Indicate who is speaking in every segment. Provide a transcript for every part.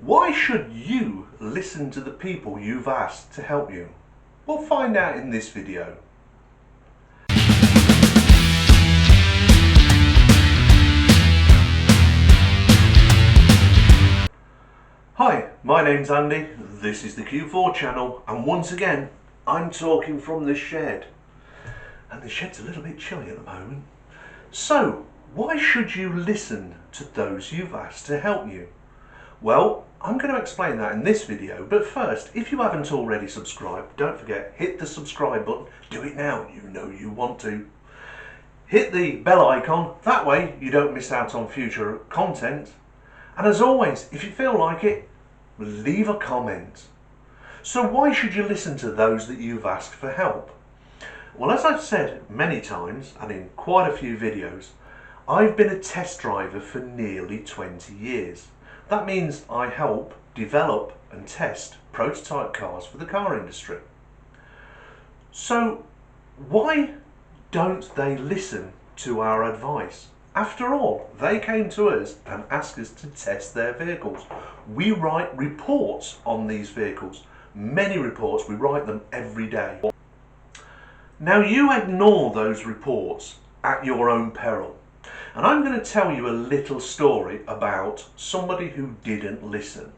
Speaker 1: Why should you listen to the people you've asked to help you? We'll find out in this video. Hi, my name's Andy, this is the Q4 channel, and once again I'm talking from the shed. And the shed's a little bit chilly at the moment. So, why should you listen to those you've asked to help you? Well, I'm going to explain that in this video, but first, if you haven't already subscribed, don't forget, hit the subscribe button. Do it now, you know you want to. Hit the bell icon, that way you don't miss out on future content. And as always, if you feel like it, leave a comment. So why should you listen to those that you've asked for help? Well, as I've said many times, and in quite a few videos, I've been a test driver for nearly 20 years. That means I help develop and test prototype cars for the car industry. So why don't they listen to our advice? After all, they came to us and asked us to test their vehicles. We write reports on these vehicles. Many reports, we write them every day. Now you ignore those reports at your own peril. And I'm going to tell you a little story about somebody who didn't listen.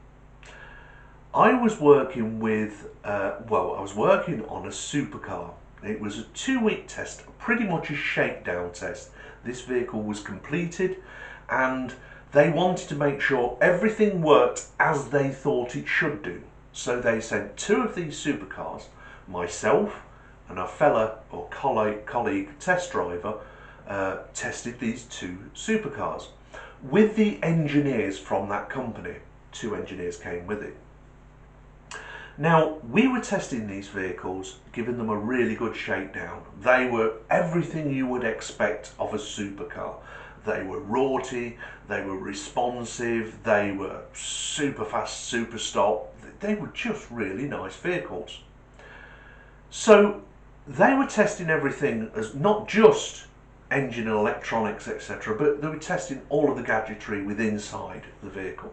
Speaker 1: I was working with, I was working on a supercar. It was a 2-week test, pretty much a shakedown test. This vehicle was completed and they wanted to make sure everything worked as they thought it should do. So they sent 2 of these supercars, myself and a fella or colleague test driver, tested these 2 supercars with the engineers from that company. 2 engineers came with it. Now, we were testing these vehicles, giving them a really good shakedown. They were everything you would expect of a supercar. They were rorty, they were responsive, they were super fast, super stop. They were just really nice vehicles. So they were testing everything as not just engine and electronics, etc., but they were testing all of the gadgetry within inside the vehicle.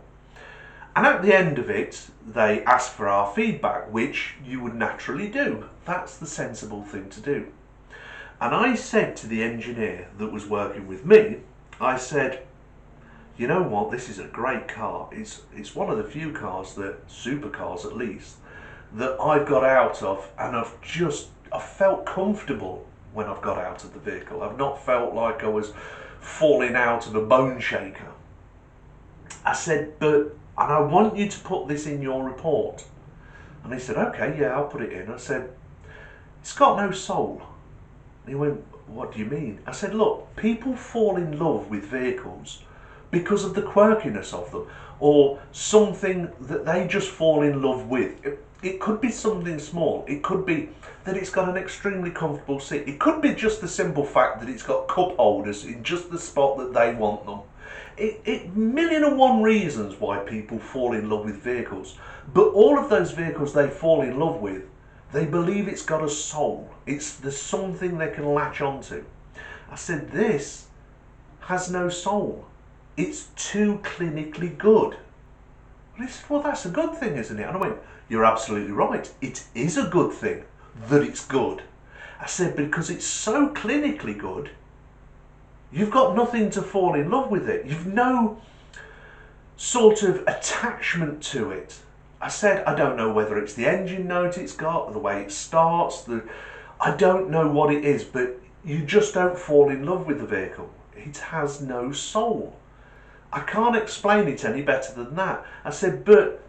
Speaker 1: And at the end of it, they asked for our feedback, which you would naturally do. That's the sensible thing to do. And I said to the engineer that was working with me, I said, you know what, this is a great car. It's one of the few cars, that supercars at least, that I've got out of and I've felt comfortable when I've got out of the vehicle. I've not felt like I was falling out of a bone shaker. I said, and I want you to put this in your report. And he said, okay, yeah, I'll put it in. I said, it's got no soul. And he went, what do you mean? I said, look, people fall in love with vehicles because of the quirkiness of them, or something that they just fall in love with. It could be something small. It could be that it's got an extremely comfortable seat. It could be just the simple fact that it's got cup holders in just the spot that they want them. Million and one reasons why people fall in love with vehicles. But all of those vehicles they fall in love with, they believe it's got a soul. There's something they can latch onto. I said, this has no soul. It's too clinically good. And he said, well, that's a good thing, isn't it? And I went, you're absolutely right. It is a good thing that it's good. I said, because it's so clinically good, you've got nothing to fall in love with it. You've no sort of attachment to it. I said, I don't know whether it's the engine note it's got, the way it starts, I don't know what it is, but you just don't fall in love with the vehicle. It has no soul. I can't explain it any better than that. I said, but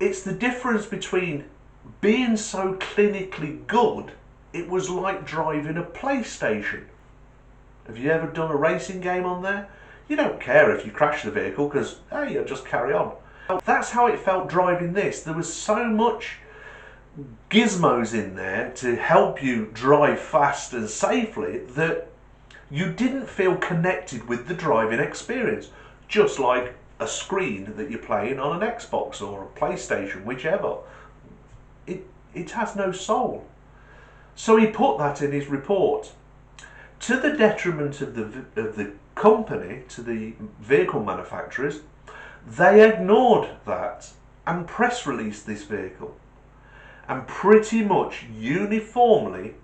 Speaker 1: it's the difference between being so clinically good, it was like driving a PlayStation. Have you ever done a racing game on there? You don't care if you crash the vehicle because, hey, you'll just carry on. That's how it felt driving this. There was so much gizmos in there to help you drive fast and safely that you didn't feel connected with the driving experience. Just like a screen that you're playing on an Xbox or a PlayStation, whichever. It has no soul. So he put that in his report. To the detriment of the company, to the vehicle manufacturers, They ignored that and press released this vehicle. And pretty much uniformly,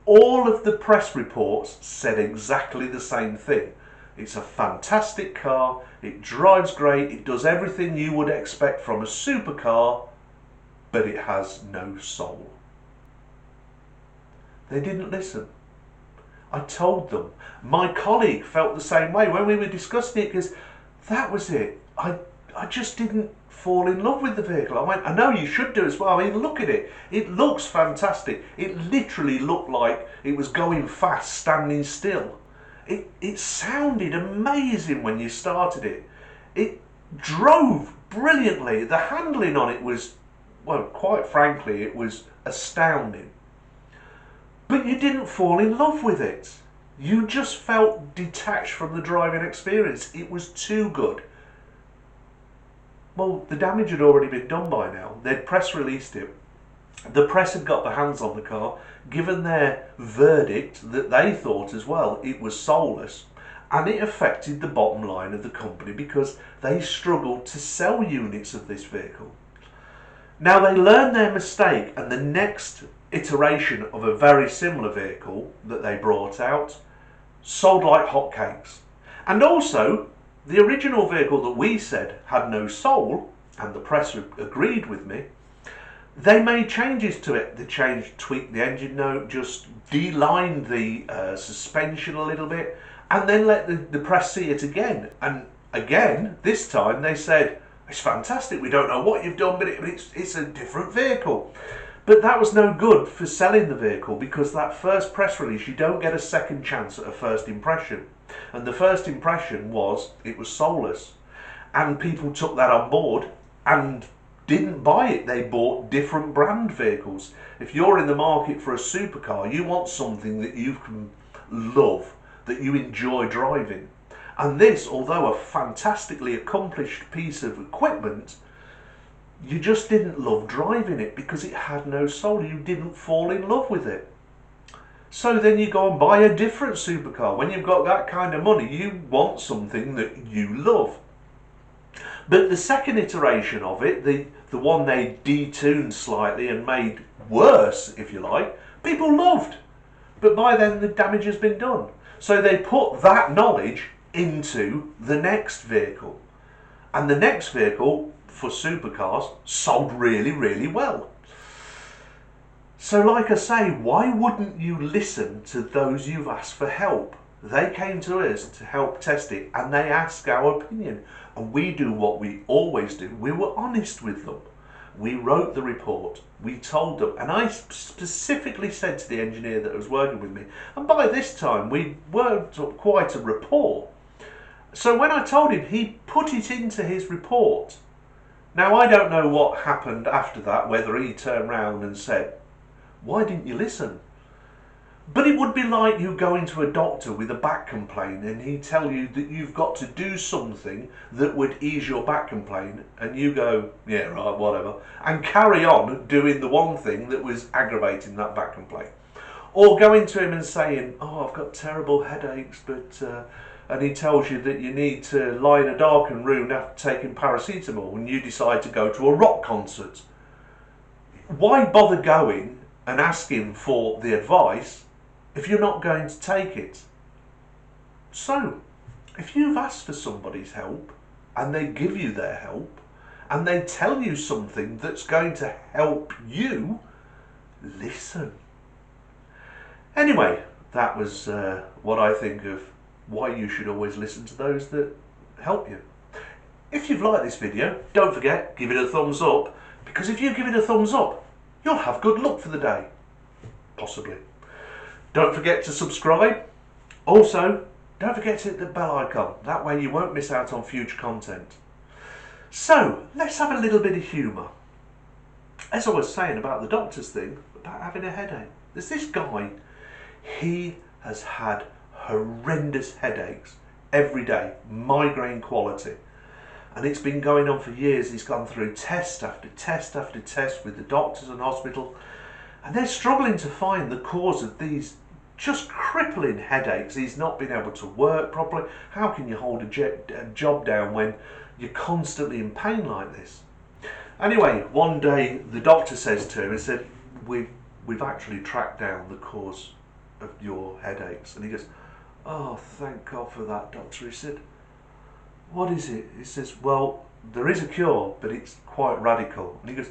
Speaker 1: all of the press reports said exactly the same thing. It's a fantastic car, it drives great, it does everything you would expect from a supercar, but it has no soul. They didn't listen. I told them. My colleague felt the same way when we were discussing it, because that was it. I just didn't fall in love with the vehicle. I went, I know you should do as well. I mean, look at it. It looks fantastic. It literally looked like it was going fast, standing still. It sounded amazing when you started it. It drove brilliantly. The handling on it was, well, quite frankly, it was astounding. But you didn't fall in love with it. You just felt detached from the driving experience. It was too good. Well, the damage had already been done by now. They'd press released it. The press had got their hands on the car, given their verdict that they thought as well it was soulless, and it affected the bottom line of the company because they struggled to sell units of this vehicle. Now they learned their mistake, and the next iteration of a very similar vehicle that they brought out sold like hotcakes. And also, the original vehicle that we said had no soul, and the press agreed with me, they made changes to it. They tweaked the engine note, just de-lined the suspension a little bit, and then let the press see it again. And again, this time they said, it's fantastic, we don't know what you've done, but it's a different vehicle. But that was no good for selling the vehicle, because that first press release, you don't get a second chance at a first impression. And the first impression was it was soulless. And people took that on board and didn't buy it. They bought different brand vehicles. If you're in the market for a supercar, you want something that you can love, that you enjoy driving. And this, although a fantastically accomplished piece of equipment, you just didn't love driving it because it had no soul. You didn't fall in love with it. So then you go and buy a different supercar. When you've got that kind of money, you want something that you love. But the second iteration of it, the one they detuned slightly and made worse, if you like, people loved. But by then the damage has been done. So they put that knowledge into the next vehicle. And the next vehicle, for supercars, sold really, really well. So like I say, why wouldn't you listen to those you've asked for help? They came to us to help test it, and they asked our opinion. And we do what we always do. We were honest with them. We wrote the report. We told them. And I specifically said to the engineer that was working with me, and by this time we worked up quite a rapport. So when I told him, he put it into his report. Now I don't know what happened after that, whether he turned round and said, why didn't you listen? But it would be like you going to a doctor with a back complaint and he'd tell you that you've got to do something that would ease your back complaint, and you go, yeah, right, whatever, and carry on doing the one thing that was aggravating that back complaint. Or going to him and saying, oh, I've got terrible headaches, but and he tells you that you need to lie in a darkened room after taking paracetamol, and you decide to go to a rock concert. Why bother going and asking for the advice if you're not going to take it? So, if you've asked for somebody's help and they give you their help and they tell you something that's going to help you, listen. Anyway, that was what I think of why you should always listen to those that help you. If you've liked this video, don't forget, give it a thumbs up, because if you give it a thumbs up, you'll have good luck for the day. Possibly. Don't forget to subscribe. Also, don't forget to hit the bell icon. That way you won't miss out on future content. So, let's have a little bit of humour. As I was saying about the doctor's thing, about having a headache. There's this guy, he has had horrendous headaches every day, migraine quality. And it's been going on for years. He's gone through test after test after test with the doctors and hospital, and they're struggling to find the cause of these just crippling headaches. He's not been able to work properly. How can you hold a job down when you're constantly in pain like this. Anyway, one day the doctor says to him, he said, we've actually tracked down the cause of your headaches. And he goes, oh, thank God for that, doctor. He said, what is it? He says, well, there is a cure, but it's quite radical. And he goes,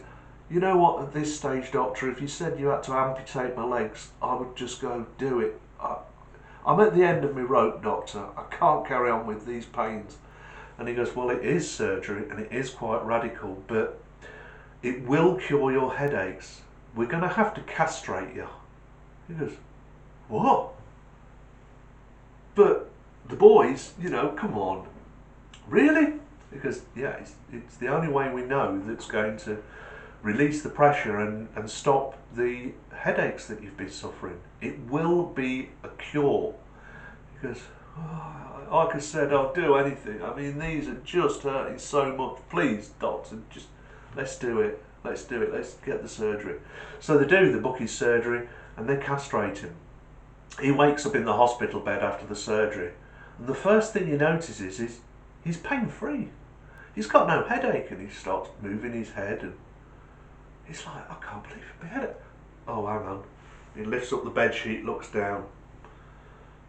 Speaker 1: you know what, at this stage, doctor, if you said you had to amputate my legs, I would just go do it. I'm at the end of my rope, doctor. I can't carry on with these pains. And he goes, well, it is surgery and it is quite radical, but it will cure your headaches. We're going to have to castrate you. He goes, what? But the boys, come on. Really? Because, yeah, it's the only way we know that's going to release the pressure and stop the headaches that you've been suffering. It will be a cure. He goes, oh, like I said, I'll do anything. I mean, these are just hurting so much. Please, doctor, just let's do it. Let's do it. Let's get the surgery. So they do. They book his surgery and they castrate him. He wakes up in the hospital bed after the surgery, and the first thing he notices is he's pain-free. He's got no headache, and he starts moving his head, and he's like, I can't believe my headache. Oh, hang on. He lifts up the bed sheet, looks down.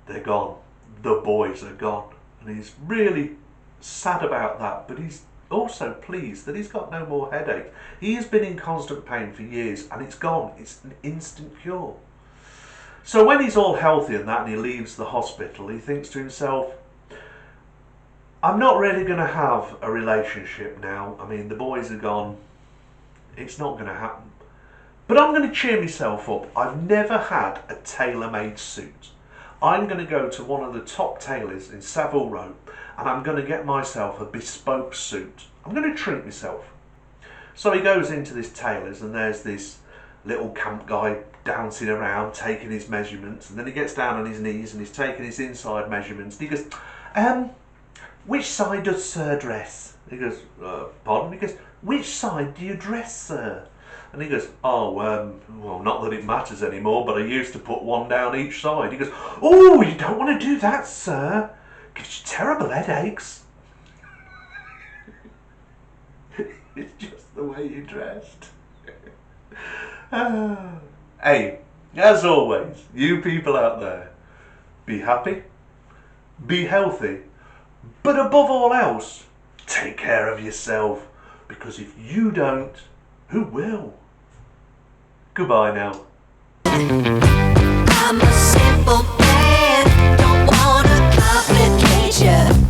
Speaker 1: They're gone. The boys are gone. And he's really sad about that, but he's also pleased that he's got no more headache. He has been in constant pain for years, and it's gone. It's an instant cure. So when he's all healthy and that, and he leaves the hospital, he thinks to himself, I'm not really going to have a relationship now. I mean, the boys are gone. It's not going to happen. But I'm going to cheer myself up. I've never had a tailor-made suit. I'm going to go to one of the top tailors in Savile Row, and I'm going to get myself a bespoke suit. I'm going to treat myself. So he goes into this tailor's, and there's this little camp guy dancing around, taking his measurements, and then he gets down on his knees and he's taking his inside measurements. And he goes, which side does sir dress? He goes, pardon? He goes, which side do you dress, sir? And he goes, oh, well, not that it matters anymore, but I used to put one down each side. He goes, oh, you don't want to do that, sir. Gives you terrible headaches. It's just the way you dressed. Hey, as always, you people out there, be happy, be healthy, but above all else, take care of yourself, because if you don't, who will? Goodbye now.
Speaker 2: I'm a simple man, don't wanna complicate ya.